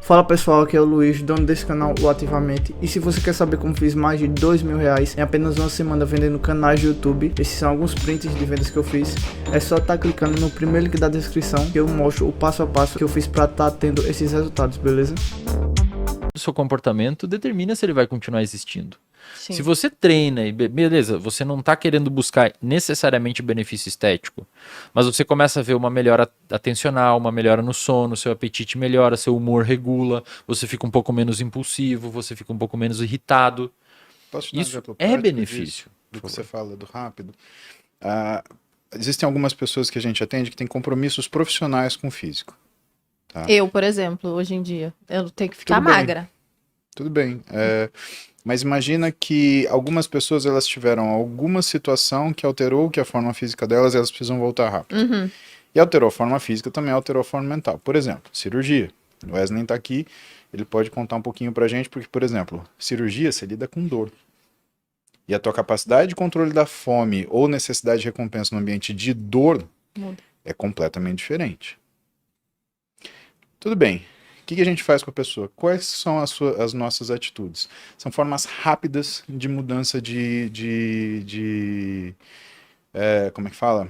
Fala pessoal, aqui é o Luiz, dono desse canal, o Ativamente. E se você quer saber como fiz mais de R$ 2.000 em apenas uma semana vendendo canais de YouTube, esses são alguns prints de vendas que eu fiz. É só estar clicando no primeiro link da descrição que eu mostro o passo a passo que eu fiz para estar tendo esses resultados, beleza? O seu comportamento determina se ele vai continuar existindo. Sim. Se você treina e beleza, você não está querendo buscar necessariamente benefício estético, mas você começa a ver uma melhora atencional, uma melhora no sono, seu apetite melhora, seu humor regula, você fica um pouco menos impulsivo, você fica um pouco menos irritado. Posso te dar um Isso exemplo é prático benefício. disso, do que você fala do rápido? Existem algumas pessoas que a gente atende que têm compromissos profissionais com o físico. Tá? Eu, por exemplo, hoje em dia, eu tenho que ficar Tudo bem. magra. Tudo bem. Mas imagina que algumas pessoas elas tiveram alguma situação que alterou que a forma física delas e elas precisam voltar rápido. Uhum. E alterou a forma física, também alterou a forma mental. Por exemplo, cirurgia. O Wesley está aqui, ele pode contar um pouquinho pra gente, porque, por exemplo, cirurgia você lida com dor. E a tua capacidade de controle da fome ou necessidade de recompensa no ambiente de dor Muda. é completamente diferente. Tudo bem. O que a gente faz com a pessoa? Quais são as nossas atitudes? São formas rápidas de mudança como é que fala?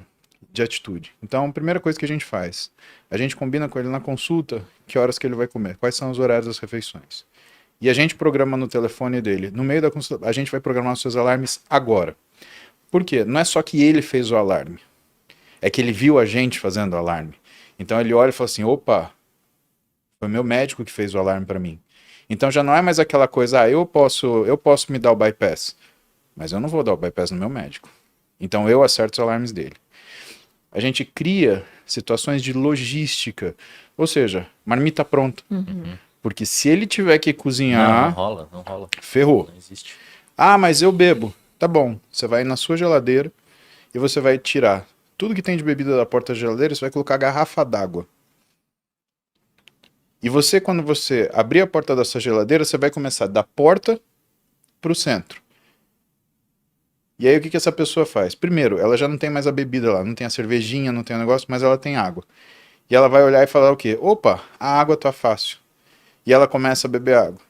De atitude. Então, a primeira coisa que a gente faz, a gente combina com ele na consulta que horas que ele vai comer, quais são os horários das refeições. E a gente programa no telefone dele, no meio da consulta, a gente vai programar os seus alarmes agora. Por quê? Não é só que ele fez o alarme, é que ele viu a gente fazendo o alarme. Então ele olha e fala assim, opa, foi meu médico que fez o alarme para mim. Então já não é mais aquela coisa, eu posso me dar o bypass, mas eu não vou dar o bypass no meu médico. Então eu acerto os alarmes dele. A gente cria situações de logística, ou seja, marmita pronta. Uhum. Porque se ele tiver que cozinhar, Não rola. ferrou. Não existe. Ah, mas eu bebo. Tá bom, você vai na sua geladeira e você vai tirar tudo que tem de bebida da porta da geladeira, você vai colocar garrafa d'água. E você, quando você abrir a porta da sua geladeira, você vai começar da porta para o centro. E aí o que essa pessoa faz? Primeiro, ela já não tem mais a bebida lá, não tem a cervejinha, não tem o negócio, mas ela tem água. E ela vai olhar e falar o quê? Opa, a água tá fácil. E ela começa a beber água.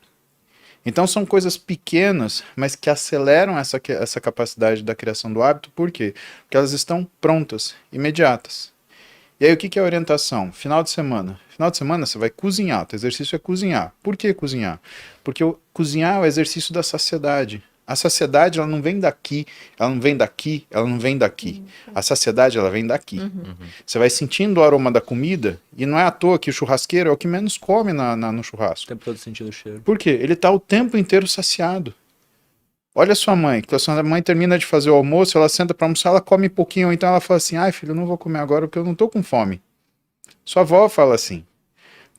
Então são coisas pequenas, mas que aceleram essa capacidade da criação do hábito. Por quê? Porque elas estão prontas, imediatas. E aí o que é a orientação? Final de semana. Final de semana você vai cozinhar, o exercício é cozinhar. Por que cozinhar? Porque cozinhar é o exercício da saciedade. A saciedade, ela não vem daqui, ela não vem daqui, ela não vem daqui. A saciedade, ela vem daqui. Você vai sentindo o aroma da comida, e não é à toa que o churrasqueiro é o que menos come no churrasco. O tempo todo sentindo o cheiro. Por quê? Ele está o tempo inteiro saciado. Olha a sua mãe, que a sua mãe termina de fazer o almoço, ela senta para almoçar, ela come pouquinho, ou então ela fala assim, ai filho, eu não vou comer agora porque eu não estou com fome. Sua avó fala assim.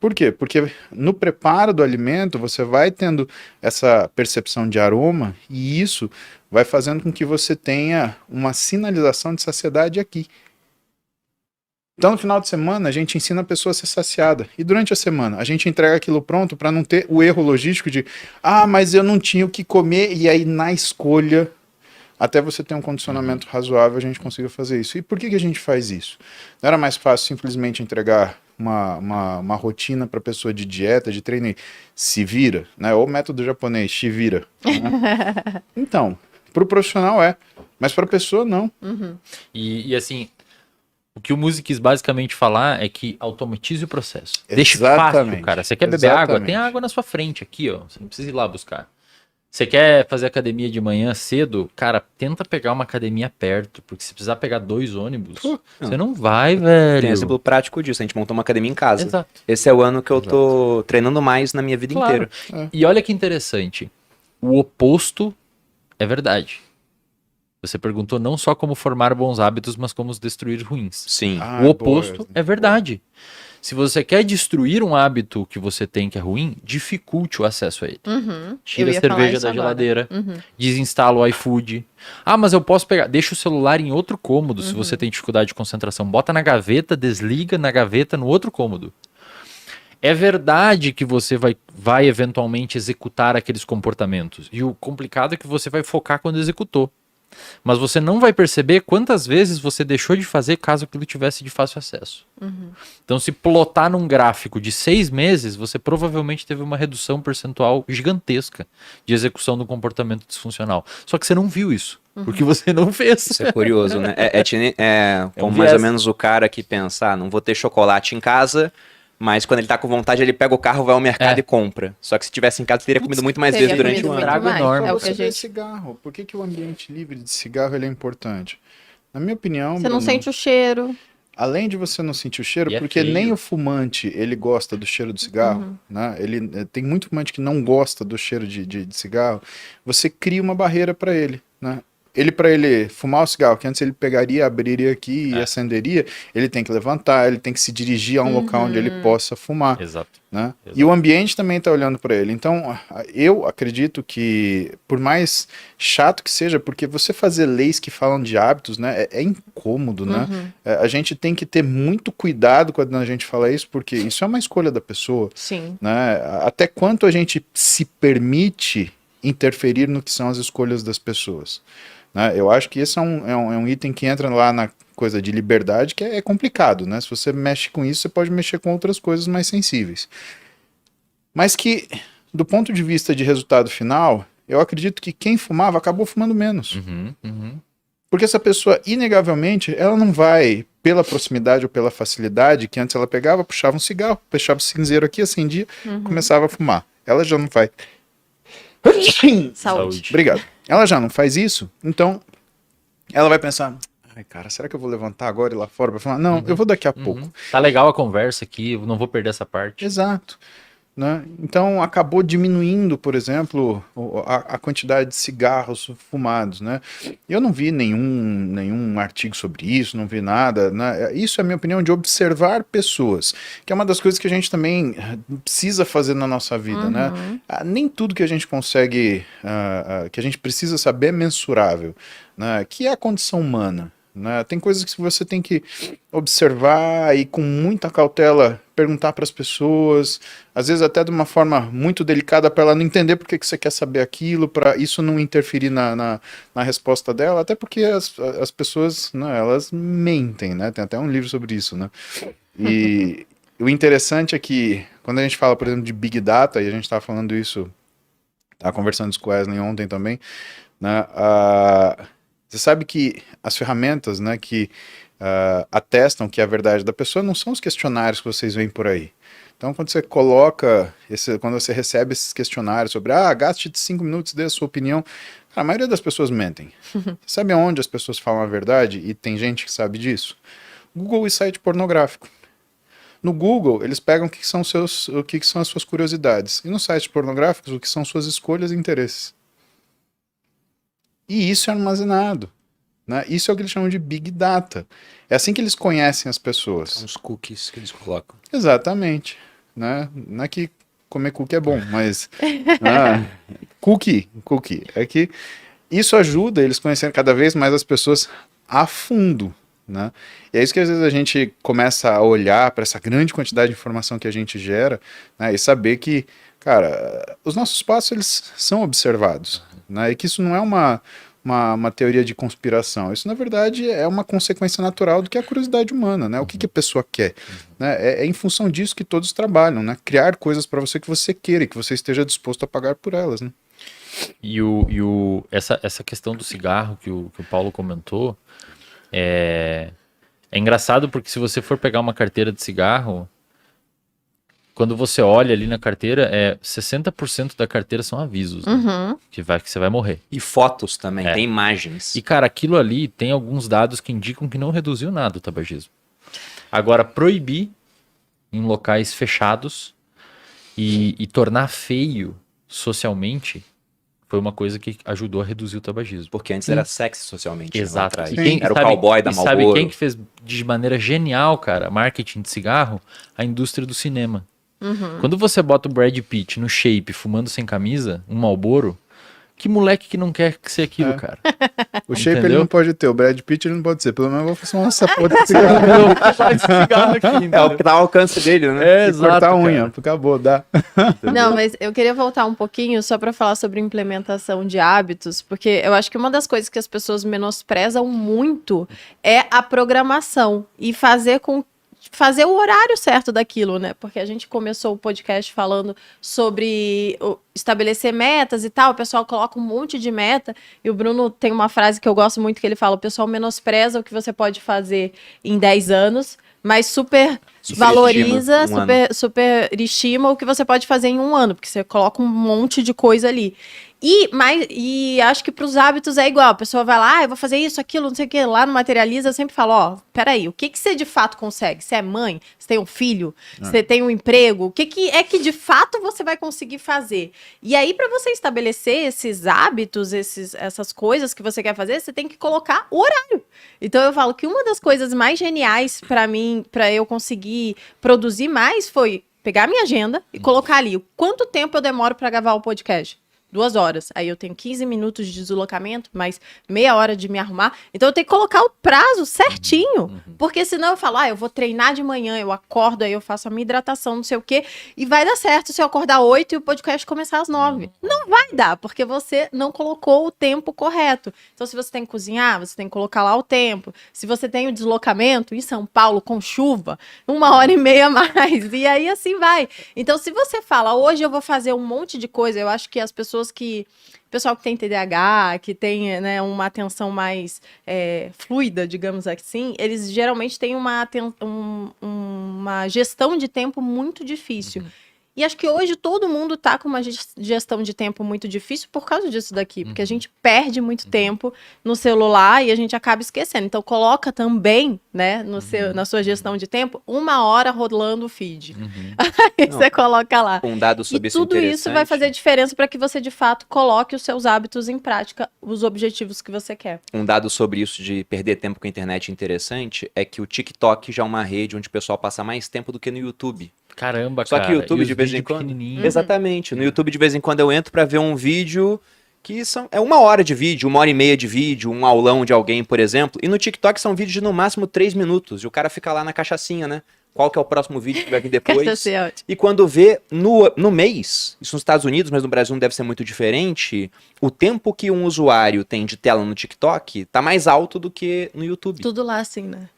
Por quê? Porque no preparo do alimento você vai tendo essa percepção de aroma e isso vai fazendo com que você tenha uma sinalização de saciedade aqui. Então no final de semana a gente ensina a pessoa a ser saciada e durante a semana a gente entrega aquilo pronto para não ter o erro logístico de mas eu não tinha o que comer e aí na escolha até você ter um condicionamento razoável a gente consiga fazer isso. E por que a gente faz isso? Não era mais fácil simplesmente entregar uma rotina para pessoa de dieta, de treino, se vira, né? Ou método japonês, se vira. Né? Então, para o profissional mas para a pessoa não. Uhum. E assim, o que o Muzi quis basicamente falar é que automatize o processo. Deixe Exatamente. fácil, cara. Você quer beber água? Tem água na sua frente aqui, ó. Você não precisa ir lá buscar. Você quer fazer academia de manhã cedo? Cara, tenta pegar uma academia perto, porque se precisar pegar 2 ônibus, você não vai, velho. Tem exemplo prático disso, a gente montou uma academia em casa. Exato. Esse é o ano que eu tô treinando mais na minha vida inteira. E olha que interessante, o oposto é verdade. Você perguntou não só como formar bons hábitos, mas como os destruir ruins. Sim. O oposto é verdade. Se você quer destruir um hábito que você tem que é ruim, dificulte o acesso a ele. Uhum. Tira Eu a ia falar cerveja isso da agora. geladeira, Uhum. desinstala o iFood. Mas eu posso pegar... Deixa o celular em outro cômodo se você tem dificuldade de concentração. Bota na gaveta, desliga na gaveta no outro cômodo. É verdade que você vai eventualmente executar aqueles comportamentos. E o complicado é que você vai focar quando executou. Mas você não vai perceber quantas vezes você deixou de fazer caso aquilo tivesse de fácil acesso. Então, se plotar num gráfico de 6 meses, você provavelmente teve uma redução percentual gigantesca de execução do comportamento disfuncional. Só que você não viu isso, porque você não fez. Isso é curioso, né? Como um mais ou viés. menos o cara que pensa, não vou ter chocolate em casa, mas quando ele tá com vontade, ele pega o carro, vai ao mercado e compra. Só que se tivesse em casa, teria comido muito mais teria vezes durante comido o ano. muito Trago mais. enorme. É o Você que a vê gente... cigarro. Por que o ambiente livre de cigarro ele é importante? Na minha opinião, Você não Bruno, sente o cheiro. além de você não sentir o cheiro, E é porque feio. nem o fumante ele gosta do cheiro do cigarro, né? Tem muito fumante que não gosta do cheiro de cigarro. Você cria uma barreira para ele, né? Para ele fumar o cigarro, que antes ele pegaria, abriria aqui e acenderia, ele tem que levantar, ele tem que se dirigir a um local onde ele possa fumar. Exato. Né? Exato. E o ambiente também está olhando para ele. Então, eu acredito que, por mais chato que seja, porque você fazer leis que falam de hábitos, né, é incômodo, né? A gente tem que ter muito cuidado quando a gente fala isso, porque isso é uma escolha da pessoa, Sim. né? Até quanto a gente se permite interferir no que são as escolhas das pessoas, né? Eu acho que esse é um item que entra lá na coisa de liberdade, que é complicado, né? Se você mexe com isso, você pode mexer com outras coisas mais sensíveis. Mas que, do ponto de vista de resultado final, eu acredito que quem fumava acabou fumando menos. Porque essa pessoa, inegavelmente, ela não vai, pela proximidade ou pela facilidade, que antes ela pegava, puxava um cigarro, fechava o cinzeiro aqui, acendia, começava a fumar. Ela já não vai... Saúde. Obrigado. Ela já não faz isso, então ela vai pensar... Ai, cara, será que eu vou levantar agora e ir lá fora pra falar? Não, eu vou daqui a pouco. Tá legal a conversa aqui, eu não vou perder essa parte. Exato. Né? Então acabou diminuindo, por exemplo, a quantidade de cigarros fumados. Né? Eu não vi nenhum artigo sobre isso, não vi nada. Né? Isso é a minha opinião de observar pessoas, que é uma das coisas que a gente também precisa fazer na nossa vida. Né? Nem tudo que a gente consegue, que a gente precisa saber é mensurável, né? Que é a condição humana. Né? Tem coisas que você tem que observar e com muita cautela perguntar para as pessoas, às vezes até de uma forma muito delicada para ela não entender por que você quer saber aquilo, para isso não interferir na resposta dela, até porque as pessoas, né, elas mentem, né? Tem até um livro sobre isso, né? E o interessante é que quando a gente fala, por exemplo, de Big Data, e a gente estava falando isso, estava conversando isso com o Wesley ontem também, né? Você sabe que as ferramentas, né, que atestam que a verdade da pessoa não são os questionários que vocês veem por aí. Então, quando você quando você recebe esses questionários sobre, gaste 5 minutos e dê a sua opinião, a maioria das pessoas mentem. Você sabe aonde as pessoas falam a verdade? E tem gente que sabe disso? Google e site pornográfico. No Google, eles pegam o que são as suas curiosidades. E nos sites pornográficos, o que são suas escolhas e interesses. E isso é armazenado. Né? Isso é o que eles chamam de Big Data. É assim que eles conhecem as pessoas. São os cookies que eles colocam. Exatamente. Né? Não é que comer cookie é bom, mas... cookie. É que isso ajuda eles conhecerem cada vez mais as pessoas a fundo. Né? E é isso que às vezes a gente começa a olhar para essa grande quantidade de informação que a gente gera, né? E saber que, cara, os nossos passos eles são observados. Né? E que isso não é uma teoria de conspiração. Isso, na verdade, é uma consequência natural do que é a curiosidade humana, né? O que a pessoa quer. Né? É em função disso que todos trabalham, né? Criar coisas para você que você queira e que você esteja disposto a pagar por elas, né? E essa questão do cigarro que o Paulo comentou, é engraçado porque se você for pegar uma carteira de cigarro, quando você olha ali na carteira, 60% da carteira são avisos, né? Que você vai morrer. E fotos também, tem imagens. E, cara, aquilo ali tem alguns dados que indicam que não reduziu nada o tabagismo. Agora, proibir em locais fechados e tornar feio socialmente foi uma coisa que ajudou a reduzir o tabagismo. Porque antes era sexy socialmente. Exato. Lá atrás. E Era o cowboy da Marlboro. Sabe quem que fez de maneira genial, cara, marketing de cigarro? A indústria do cinema. Quando você bota o Brad Pitt no shape, fumando sem camisa, um Marlboro, Que moleque que não quer ser aquilo, cara? O shape ele Entendeu? não pode ter, o Brad Pitt ele não pode ser. Pelo menos eu vou fazer uma sapota de Eu vou fumar esse cigarro aqui, É o entendeu? que tá ao alcance dele, né? É, e exato, cortar a cara. unha. Acabou, dá. Não, mas eu queria voltar um pouquinho só para falar sobre implementação de hábitos, porque eu acho que uma das coisas que as pessoas menosprezam muito é a programação e fazer o horário certo daquilo, né? Porque a gente começou o podcast falando sobre estabelecer metas e tal, o pessoal coloca um monte de meta, e o Bruno tem uma frase que eu gosto muito que ele fala: o pessoal menospreza o que você pode fazer em 10 anos, mas super valoriza, Superestima superestima o que você pode fazer em um ano, porque você coloca um monte de coisa ali. E acho que para os hábitos é igual. A pessoa vai lá, eu vou fazer isso, aquilo, não sei o que. Lá no Materializa eu sempre falo, ó, peraí, o que você de fato consegue? Você é mãe? Você tem um filho? Você tem um emprego? O que é que de fato você vai conseguir fazer? E aí, para você estabelecer esses hábitos, essas coisas que você quer fazer, você tem que colocar o horário. Então eu falo que uma das coisas mais geniais para mim, para eu conseguir produzir mais, foi pegar minha agenda e colocar ali o quanto tempo eu demoro para gravar o podcast. 2 horas. Aí eu tenho 15 minutos de deslocamento, mais meia hora de me arrumar. Então eu tenho que colocar o prazo certinho. Porque senão eu falo, eu vou treinar de manhã, eu acordo, aí eu faço a minha hidratação, não sei o quê. E vai dar certo se eu acordar 8 e o podcast começar às 9. Não vai dar, porque você não colocou o tempo correto. Então se você tem que cozinhar, você tem que colocar lá o tempo. Se você tem o deslocamento em São Paulo com chuva, 1h30 a mais. E aí assim vai. Então se você fala, hoje eu vou fazer um monte de coisa, eu acho que as pessoas pessoal que tem TDAH, que tem, né, uma atenção mais fluida, digamos assim, eles geralmente têm uma gestão de tempo muito difícil. E acho que hoje todo mundo tá com uma gestão de tempo muito difícil por causa disso daqui, porque a gente perde muito tempo no celular e a gente acaba esquecendo. Então coloca também, né, na sua gestão de tempo, 1 hora rolando o feed. Aí você coloca lá. Um dado sobre E isso tudo isso interessante. vai fazer diferença para que você, de fato, coloque os seus hábitos em prática, os objetivos que você quer. Um dado sobre isso de perder tempo com a internet interessante é que o TikTok já é uma rede onde o pessoal passa mais tempo do que no YouTube. Caramba, Só cara. que o YouTube E os de vez em vídeos quando. pequenininhos. Exatamente. No YouTube de vez em quando eu entro pra ver um vídeo que é 1 hora de vídeo, 1h30 de vídeo, um aulão de alguém, por exemplo. E no TikTok são vídeos de no máximo 3 minutos. E o cara fica lá na cachaçinha, né? Qual que é o próximo vídeo que vai vir depois? E quando vê no mês, isso nos Estados Unidos, mas no Brasil não deve ser muito diferente, o tempo que um usuário tem de tela no TikTok tá mais alto do que no YouTube. Tudo lá assim, né?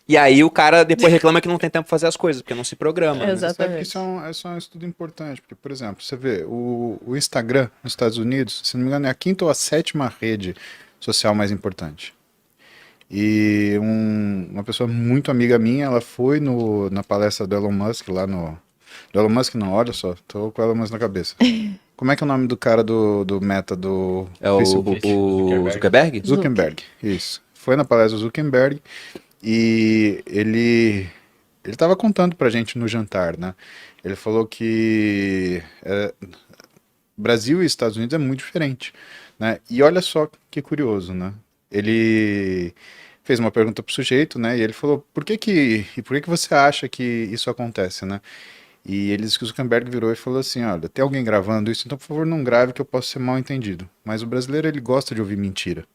E aí o cara depois reclama que não tem tempo pra fazer as coisas, porque não se programa. Né? Exato. Sabe que isso é um estudo importante, porque, por exemplo, você vê, o Instagram nos Estados Unidos, se não me engano, é a 5ª ou a 7ª rede social mais importante. E uma pessoa muito amiga minha, ela foi na palestra do Elon Musk, lá no... Do Elon Musk não, olha só, tô com o Elon Musk na cabeça. Como é que é o nome do cara do Meta, do Facebook? O Zuckerberg? Zuckerberg, isso. Foi na palestra do Zuckerberg e ele estava contando pra gente no jantar, né? Ele falou que Brasil e Estados Unidos é muito diferente, né? E olha só que curioso, né? Ele fez uma pergunta pro sujeito, né? E ele falou, por que você acha que isso acontece, né? E ele disse que o Zuckerberg virou e falou assim, olha, tem alguém gravando isso, então por favor não grave que eu posso ser mal entendido. Mas o brasileiro, ele gosta de ouvir mentira.